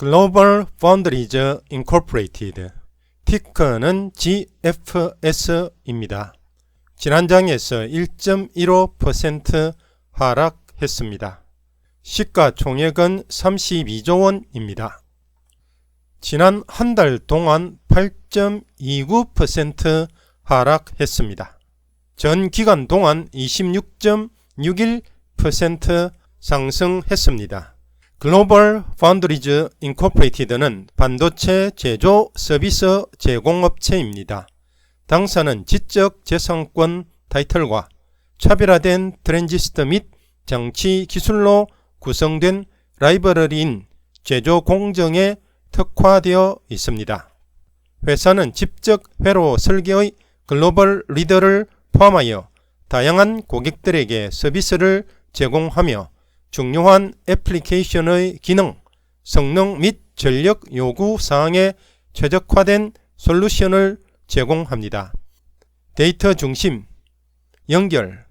글로벌 파운드리즈 인코퍼레이티드, 티커는 GFS입니다. 지난 장에서 1.15% 하락했습니다. 시가총액은 32조 원입니다. 지난 한 달 동안 8.29% 하락했습니다. 전 기간 동안 26.61% 상승했습니다. 글로벌 파운드리즈 인코퍼레이티드는 반도체 제조 서비스 제공업체입니다. 당사는 지적재산권 타이틀과 차별화된 트랜지스터 및 장치 기술로 구성된 라이브러리인 제조 공정에 특화되어 있습니다. 회사는 집적 회로 설계의 글로벌 리더를 포함하여 다양한 고객들에게 서비스를 제공하며 중요한 애플리케이션의 기능, 성능 및 전력 요구 사항에 최적화된 솔루션을 제공합니다. 데이터 중심, 연결,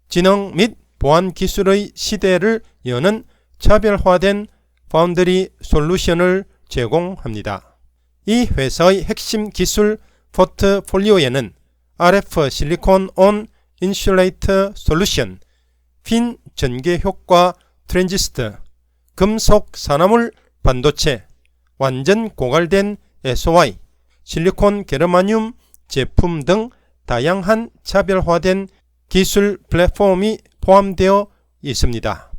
지능 및 보안 기술의 시대를 여는 차별화된 파운드리 솔루션을 제공합니다. 이 회사의 핵심 기술 포트폴리오에는 RF 실리콘 온 인슐레이터 솔루션, 핀 전개 효과 트랜지스터, 금속 산화물 반도체, 완전 고갈된 SOI, 실리콘 게르마늄 제품 등 다양한 차별화된 기술 플랫폼이 포함되어 있습니다.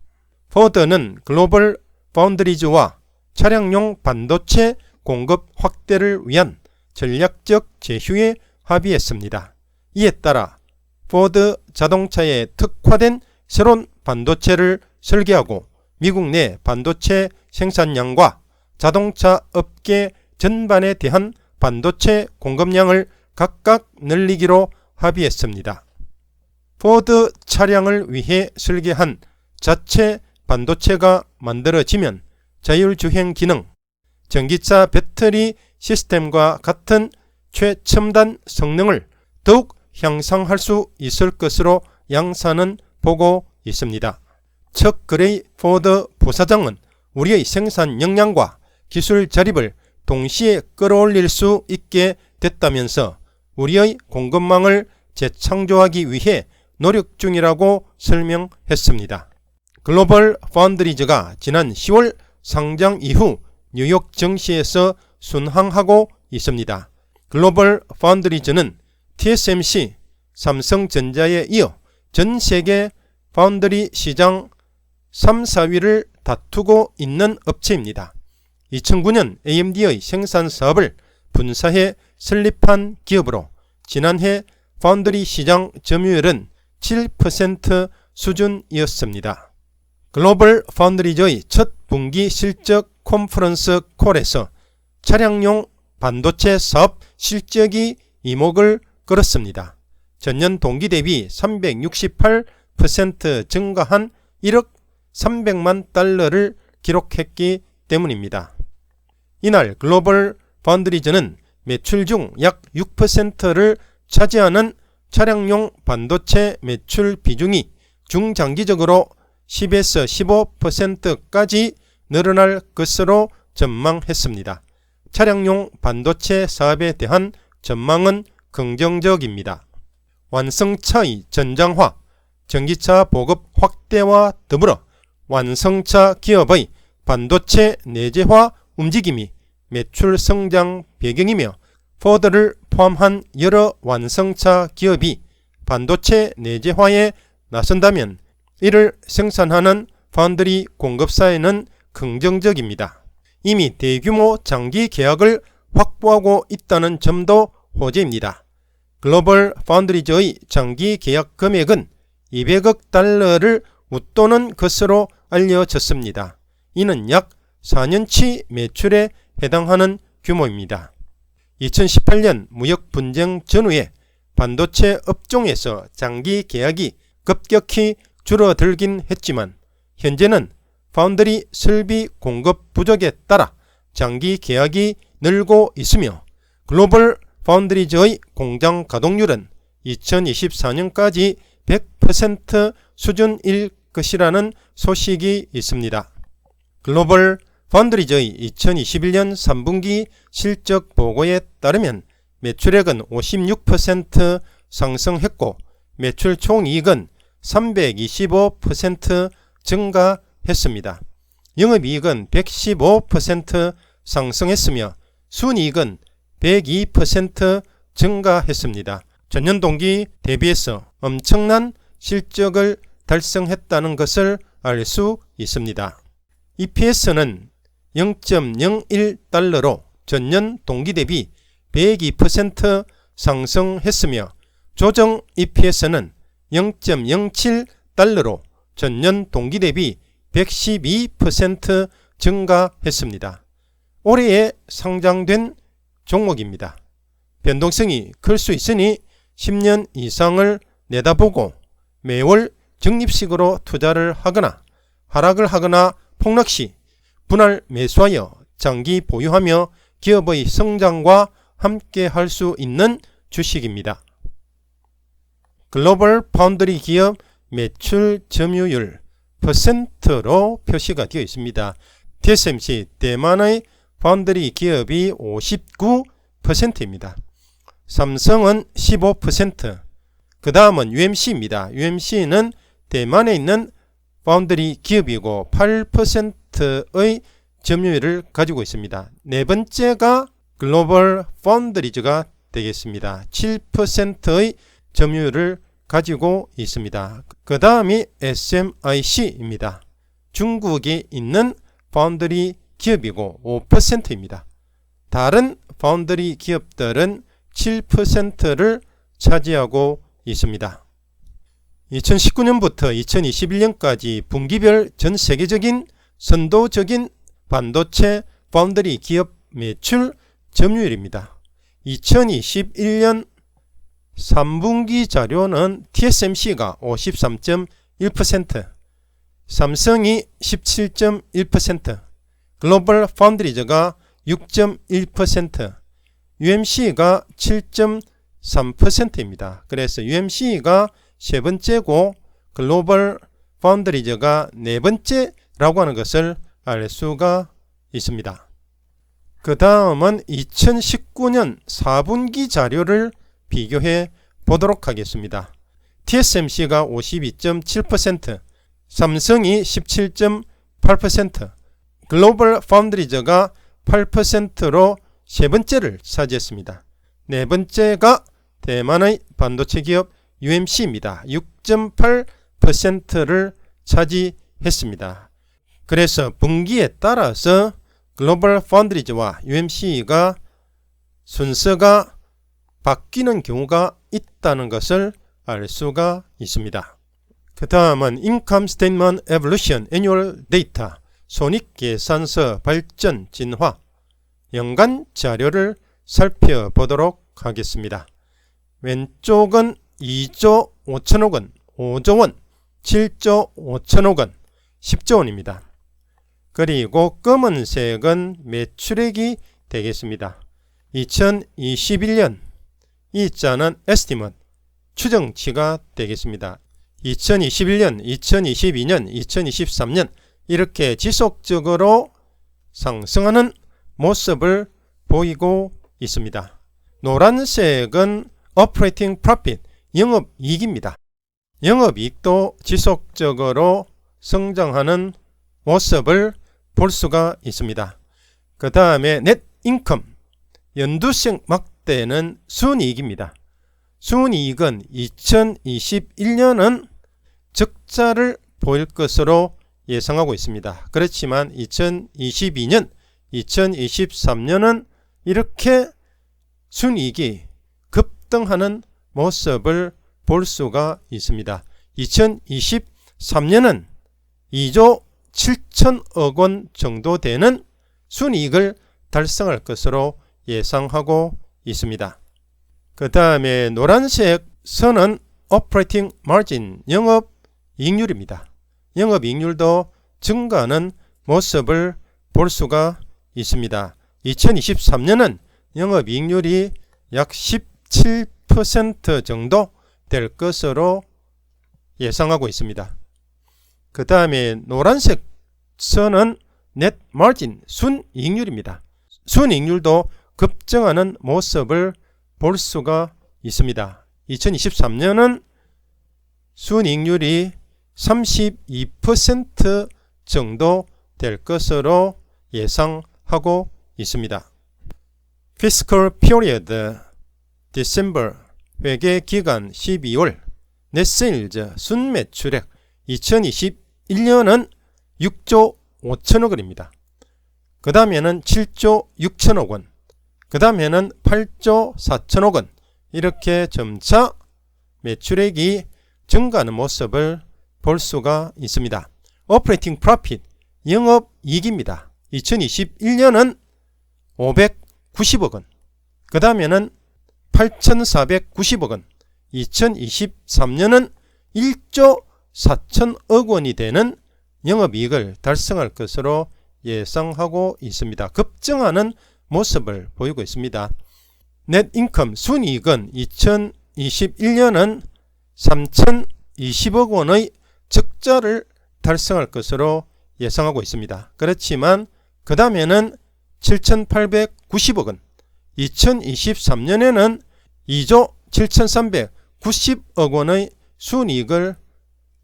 포드는 글로벌 파운드리즈와 차량용 반도체 공급 확대를 위한 전략적 제휴에 합의했습니다. 이에 따라 포드 자동차에 특화된 새로운 반도체를 설계하고 미국 내 반도체 생산량과 자동차 업계 전반에 대한 반도체 공급량을 각각 늘리기로 합의했습니다. 포드 차량을 위해 설계한 자체 반도체가 만들어지면 자율주행 기능, 전기차 배터리 시스템과 같은 최첨단 성능을 더욱 향상할 수 있을 것으로 양사는 보고 있습니다. 척 그레이 포드 부사장은 우리의 생산 역량과 기술 자립을 동시에 끌어올릴 수 있게 됐다면서 우리의 공급망을 재창조하기 위해 노력 중이라고 설명했습니다. 글로벌 파운드리즈가 지난 10월 상장 이후 뉴욕 증시에서 순항하고 있습니다. 글로벌 파운드리즈는 TSMC, 삼성전자에 이어 전 세계 파운드리 시장 3, 4위를 다투고 있는 업체입니다. 2009년 AMD의 생산 사업을 분사해 설립한 기업으로 지난해 파운드리 시장 점유율은 7% 수준이었습니다. 글로벌 파운드리즈의 첫 분기 실적 컨퍼런스 콜에서 차량용 반도체 사업 실적이 이목을 끌었습니다. 전년 동기 대비 368% 증가한 1억 300만 달러를 기록했기 때문입니다. 이날 글로벌 파운드리즈는 매출 중 약 6%를 차지하는 차량용 반도체 매출 비중이 중장기적으로 10에서 15%까지 늘어날 것으로 전망했습니다. 차량용 반도체 사업에 대한 전망은 긍정적입니다. 완성차의 전장화, 전기차 보급 확대와 더불어 완성차 기업의 반도체 내재화 움직임이 매출 성장 배경이며 포드를 포함한 여러 완성차 기업이 반도체 내재화에 나선다면 이를 생산하는 파운드리 공급사에는 긍정적입니다. 이미 대규모 장기 계약을 확보하고 있다는 점도 호재입니다. 글로벌 파운드리즈의 장기 계약 금액은 200억 달러를 웃도는 것으로 알려졌습니다. 이는 약 4년치 매출에 해당하는 규모입니다. 2018년 무역 분쟁 전후에 반도체 업종에서 장기 계약이 급격히 줄어들긴 했지만 현재는 파운드리 설비 공급 부족에 따라 장기 계약이 늘고 있으며 글로벌 파운드리즈의 공장 가동률은 2024년까지 100% 수준일 것이라는 소식이 있습니다. 글로벌 펀드리저의 2021년 3분기 실적 보고에 따르면 매출액은 56% 상승했고 매출 총이익은 325% 증가했습니다. 영업이익은 115% 상승했으며 순이익은 102% 증가했습니다. 전년 동기 대비해서 엄청난 실적을 달성했다는 것을 알 수 있습니다. EPS는 0.01달러로 전년 동기 대비 102% 상승했으며 조정 EPS는 0.07달러로 전년 동기 대비 112% 증가했습니다. 올해에 상장된 종목입니다. 변동성이 클 수 있으니 10년 이상을 내다보고 매월 적립식으로 투자를 하거나 하락을 하거나 폭락시 분할 매수하여 장기 보유하며 기업의 성장과 함께 할 수 있는 주식입니다. 글로벌 파운드리 기업 매출 점유율 %로 표시가 되어 있습니다. TSMC 대만의 파운드리 기업이 59%입니다. 삼성은 15%, 그 다음은 UMC입니다. UMC는 대만에 있는 파운드리 기업이고 8%의 점유율을 가지고 있습니다. 네 번째가 글로벌 파운드리즈가 되겠습니다. 7%의 점유율을 가지고 있습니다. 그 다음이 SMIC입니다. 중국에 있는 파운드리 기업이고 5%입니다. 다른 파운드리 기업들은 7%를 차지하고 있습니다. 2019년부터 2021년까지 분기별 전 세계적인 선도적인 반도체 파운드리 기업 매출 점유율입니다. 2021년 3분기 자료는 TSMC가 53.1%, 삼성이 17.1%, 글로벌 파운드리즈가 6.1%, UMC가 7.3%입니다. 그래서 UMC가 세 번째고 글로벌 파운드리즈가 네 번째라고 하는 것을 알 수가 있습니다. 그 다음은 2019년 4분기 자료를 비교해 보도록 하겠습니다. TSMC가 52.7%, 삼성이 17.8%, 글로벌 파운드리즈가 8%로 세 번째를 차지했습니다. 네 번째가 대만의 반도체 기업 UMC입니다. 6.8%를 차지했습니다. 그래서 분기에 따라서 글로벌 파운드리즈와 UMC가 순서가 바뀌는 경우가 있다는 것을 알 수가 있습니다. 그 다음은 Income Statement Evolution Annual Data 손익계산서 발전 진화 연간 자료를 살펴보도록 하겠습니다. 왼쪽은 2조 5천억 원, 5조 원, 7조 5천억 원, 10조 원입니다. 그리고 검은색은 매출액이 되겠습니다. 2021년 이 자는 estimate, 추정치가 되겠습니다. 2021년, 2022년, 2023년 이렇게 지속적으로 상승하는 모습을 보이고 있습니다. 노란색은 Operating Profit, 영업이익입니다. 영업이익도 지속적으로 성장하는 모습을 볼 수가 있습니다. 그 다음에 Net Income, 연두색 막대는 순이익입니다. 순이익은 2021년은 적자를 보일 것으로 예상하고 있습니다. 그렇지만 2022년, 2023년은 이렇게 순이익이 급등하는 모습을 볼 수가 있습니다. 2023년은 2조 7천억 원 정도 되는 순이익을 달성할 것으로 예상하고 있습니다. 그 다음에 노란색 선은 Operating Margin, 영업이익률입니다. 영업이익률도 증가하는 모습을 볼 수가 있습니다. 2023년은 영업이익률이 약 17% 정도 될 것으로 예상하고 있습니다. 그 다음에 노란색 선은 net margin 순이익률입니다. 순이익률도 급증하는 모습을 볼 수가 있습니다. 2023년은 순이익률이 32% 정도 될 것으로 예상하고 있습니다. Fiscal Period December 회계 기간 12월 Net Sales 순매출액 2021년은 6조 5천억 원입니다. 그 다음에는 7조 6천억 원, 그 다음에는 8조 4천억 원, 이렇게 점차 매출액이 증가하는 모습을 볼 수가 있습니다. Operating Profit 영업이익입니다. 2021년은 590억 원, 그 다음에는 8,490억 원, 2023년은 1조 4천억 원이 되는 영업이익을 달성할 것으로 예상하고 있습니다. 급증하는 모습을 보이고 있습니다. Net Income 순이익은 2021년은 3,020억 원의 적자를 달성할 것으로 예상하고 있습니다. 그렇지만 그 다음에는 7,890억 원, 2023년에는 2조 7,390억 원의 순이익을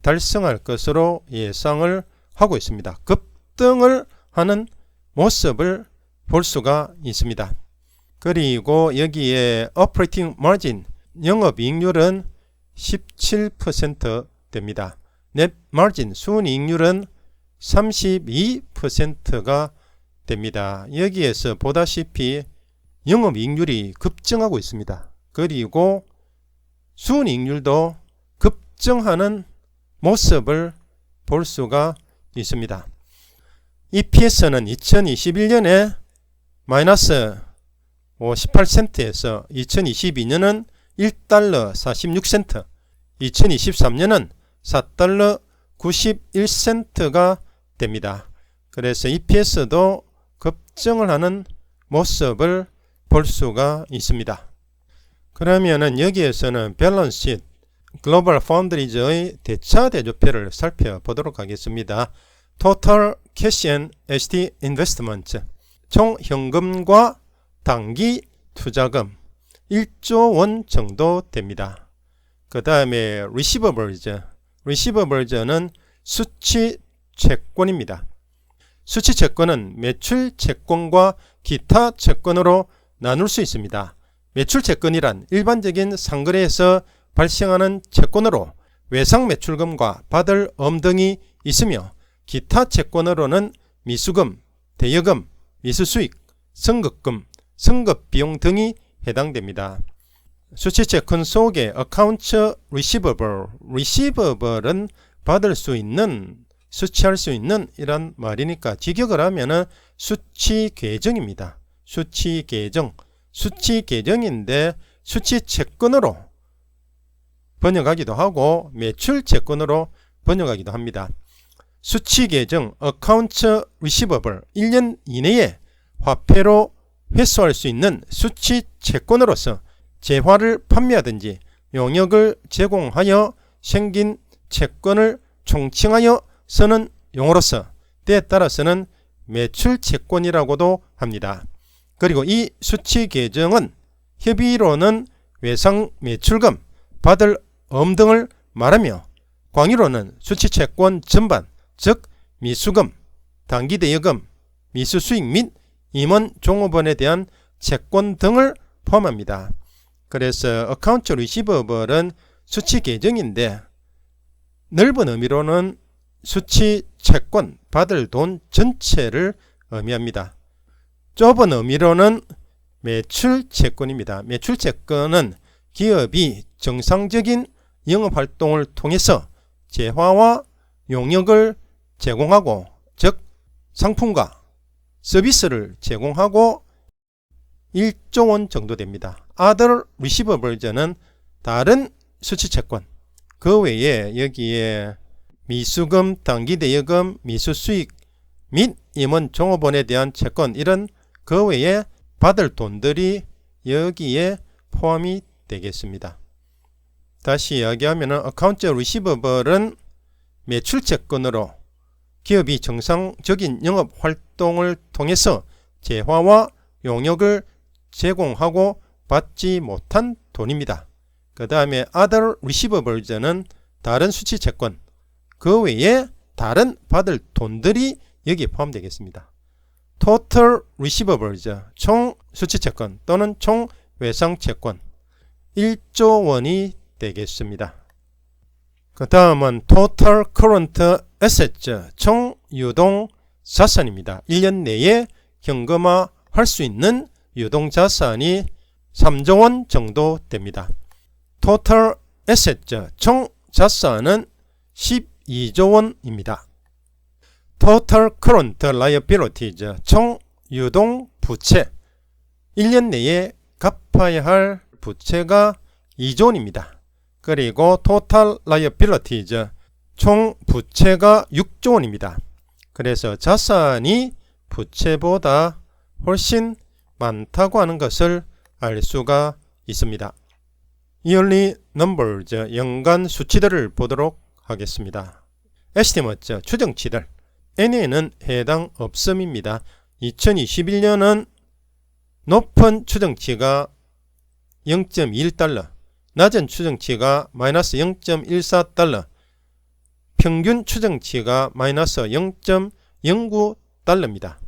달성할 것으로 예상을 하고 있습니다. 급등을 하는 모습을 볼 수가 있습니다. 그리고 여기에 Operating Margin 영업이익률은 17% 됩니다. Net Margin 순이익률은 32%가 됩니다. 여기에서 보다시피 영업이익률이 급증하고 있습니다. 그리고 순이익률도 급증하는 모습을 볼 수가 있습니다. EPS는 2021년에 마이너스 58센트에서 2022년은 1달러 46센트, 2023년은 4달러 91센트가 됩니다. 그래서 EPS도 급증을 하는 모습을 볼 수가 있습니다. 그러면은 여기에서는 밸런스 시트 글로벌 파운드리즈의 대차 대조표를 살펴보도록 하겠습니다. Total Cash and HT Investment 총 현금과 단기 투자금 1조 원 정도 됩니다. 그 다음에 Receivables는 수취 채권입니다. 수취 채권은 매출 채권과 기타 채권으로 나눌 수 있습니다. 매출 채권이란 일반적인 상거래에서 발생하는 채권으로 외상 매출금과 받을 엄등이 있으며, 기타 채권으로는 미수금, 대여금, 미수수익, 선급금, 선급비용 등이 해당됩니다. 수취채권 속에 Accounts Receivables은 받을 수 있는, 수취할 수 있는 이란 말이니까 직역을 하면은 수취계정입니다. 수취계정인데 수취채권으로 번역하기도 하고 매출채권으로 번역하기도 합니다. 수취계정 Accounts Receivable 1년 이내에 화폐로 회수할 수 있는 수취채권으로서 재화를 판매하든지 용역을 제공하여 생긴 채권을 총칭하여 쓰는 용어로서 때에 따라서는 매출채권이라고도 합니다. 그리고 이 수취계정은 협의로는 외상 매출금, 받을 엄등을 말하며 광의로는 수취채권 전반, 즉 미수금, 단기대여금, 미수수익 및 임원 종업원에 대한 채권 등을 포함합니다. 그래서 Accounts Receivable은 수취계정인데 넓은 의미로는 수취채권, 받을 돈 전체를 의미합니다. 좁은 의미로는 매출채권입니다. 매출채권은 기업이 정상적인 영업활동을 통해서 재화와 용역을 제공하고, 즉 상품과 서비스를 제공하고 1조 원 정도 됩니다. Other Receivables는 다른 수취채권, 그 외에 여기에 미수금, 단기대여금, 미수수익 및 임원 종업원에 대한 채권, 이런 그 외에 받을 돈들이 여기에 포함이 되겠습니다. 다시 이야기하면 Accounts Receivables은 매출채권으로 기업이 정상적인 영업 활동을 통해서 재화와 용역을 제공하고 받지 못한 돈입니다. 그 다음에 other receivables는 다른 수취채권, 그 외에 다른 받을 돈들이 여기에 포함되겠습니다. total receivables, 총 수취채권 또는 총 외상채권 1조 원이 되겠습니다. 그 다음은 total current assets, 총 유동 자산입니다. 1년 내에 현금화할 수 있는 유동 자산이 3조 원 정도 됩니다. total assets, 총 자산은 12조 원입니다. total current liabilities, 총 유동 부채, 1년 내에 갚아야 할 부채가 2조 원입니다. 그리고 total liabilities, 총 부채가 6조 원입니다. 그래서 자산이 부채보다 훨씬 많다고 하는 것을 알 수가 있습니다. yearly numbers, 연간 수치들을 보도록 하겠습니다. estimates, 추정치들. N에는 해당 없음입니다. 2021년은 높은 추정치가 0.21달러, 낮은 추정치가 마이너스 0.14달러, 평균 추정치가 마이너스 0.09달러입니다.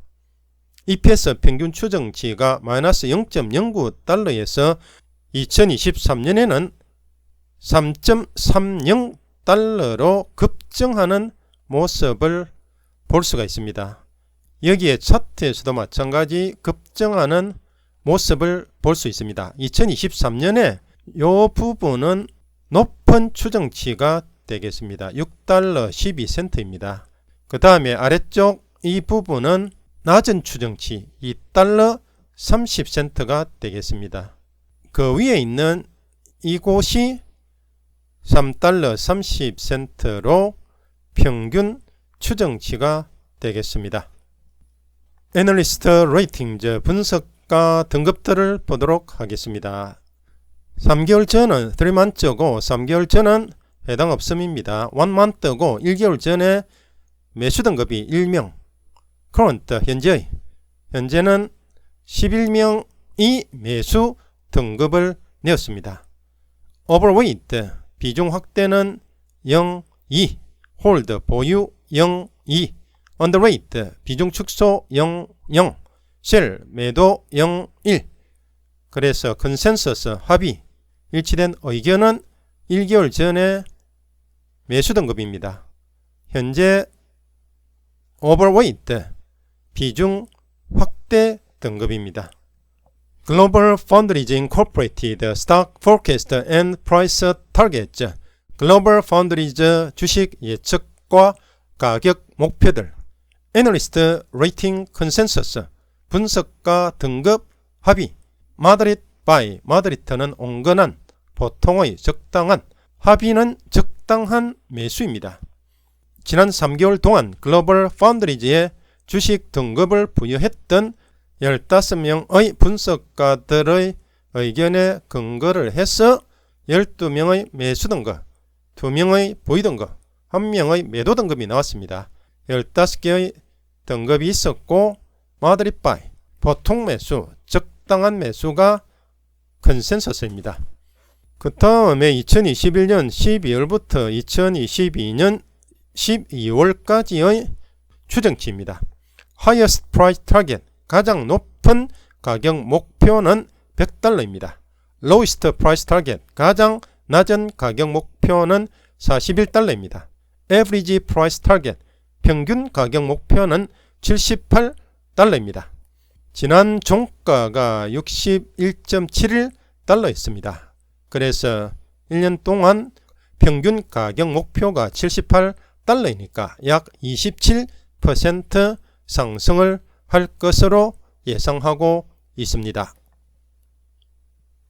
EPS 평균 추정치가 마이너스 0.09달러에서 2023년에는 3.30달러로 급증하는 모습을 볼 수가 있습니다. 여기에 차트에서도 마찬가지 급증하는 모습을 볼 수 있습니다. 2023년에 이 부분은 높은 추정치가 되겠습니다. 6달러 12센트입니다. 그 다음에 아래쪽 이 부분은 낮은 추정치 2달러 30센트가 되겠습니다. 그 위에 있는 이곳이 3달러 30센트로 평균 추정치가 되겠습니다. 애널리스트 레이팅즈, 분석가 등급들을 보도록 하겠습니다. 3개월 전은 3month고 3개월 전은 해당 없음입니다. 1month고 1개월 전에 매수 등급이 1명, current 현재는 11명이 매수 등급을 내었습니다. overweight 비중 확대는 0, 2, hold 보유 0, 2, underweight 비중 축소 0, 0, sell 매도 0, 1. 그래서 컨센서스 합의 일치된 의견은 1개월 전에 매수 등급입니다. 현재 overweight 비중 확대 등급입니다. Global Foundries Incorporated Stock Forecast and Price Targets, Global Foundries 주식 예측과 가격 목표들, Analyst Rating Consensus 분석가 등급 합의, Moderate Buy, Moderate는 온건한, 보통의 적당한, 합의는 적당한 매수입니다. 지난 3개월 동안 글로벌 파운드리즈에 주식 등급을 부여했던 15명의 분석가들의 의견에 근거를 해서 12명의 매수 등급, 2명의 보유 등급, 1명의 매도 등급이 나왔습니다. 15개의 등급이 있었고 moderate buy, 보통 매수, 적당한 매수가 컨센서스입니다. 그 다음에 2021년 12월부터 2022년 12월까지의 추정치입니다. Highest Price Target, 가장 높은 가격 목표는 100달러입니다. Lowest Price Target, 가장 낮은 가격 목표는 41달러입니다. Average Price Target, 평균 가격 목표는 78달러입니다. 지난 종가가 61.71달러였습니다. 그래서 1년 동안 평균 가격 목표가 78달러이니까 약 27% 상승을 할 것으로 예상하고 있습니다.